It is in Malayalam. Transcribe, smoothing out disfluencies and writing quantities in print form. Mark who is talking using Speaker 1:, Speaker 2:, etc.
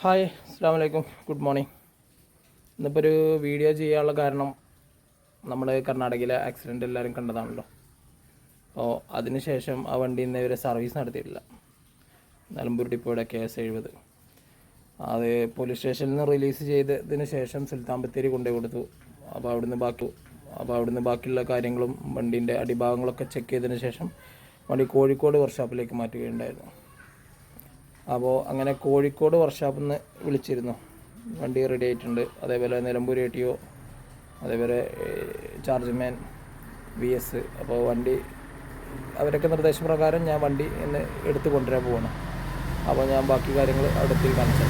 Speaker 1: ഹായ്, അസ്സാം വലൈക്കും, ഗുഡ് മോർണിംഗ്. ഇന്നിപ്പോൾ ഒരു വീഡിയോ ചെയ്യാനുള്ള കാരണം നമ്മൾ കർണാടകയിലെ ആക്സിഡൻറ്റ് എല്ലാവരും കണ്ടതാണല്ലോ. അപ്പോൾ അതിനുശേഷം ആ വണ്ടി ഇന്ന് ഇവരെ സർവീസ് നടത്തിയിട്ടില്ല. നിലമ്പൂർ ഡിപ്പോയുടെ KS70 അത് പോലീസ് സ്റ്റേഷനിൽ നിന്ന് റിലീസ് ചെയ്തതിന് ശേഷം സുൽത്താൻ ബത്തേരി കൊണ്ടുപോയി കൊടുത്തു. അപ്പോൾ അവിടുന്ന് ബാക്കിയുള്ള കാര്യങ്ങളും വണ്ടീൻ്റെ അടിഭാഗങ്ങളൊക്കെ ചെക്ക് ചെയ്തതിന് ശേഷം വണ്ടി കോഴിക്കോട് വർക്ക്ഷോപ്പിലേക്ക് മാറ്റുകയുണ്ടായിരുന്നു. അപ്പോൾ അങ്ങനെ കോഴിക്കോട് വർക്ക്ഷോപ്പിൽ നിന്ന് വിളിച്ചിരുന്നു, വണ്ടി റെഡി ആയിട്ടുണ്ട്. അതേപോലെ നിലമ്പൂർ ATO, അതേപോലെ ചാർജ്മാൻ VS. അപ്പോൾ വണ്ടി അവരൊക്കെ നിർദ്ദേശപ്രകാരം ഞാൻ വണ്ടി ഇന്ന് എടുത്ത് കൊണ്ടുവരാൻ പോവാണ്. അപ്പോൾ ഞാൻ ബാക്കി കാര്യങ്ങൾ അവിടെ എത്തി കാണിച്ചു.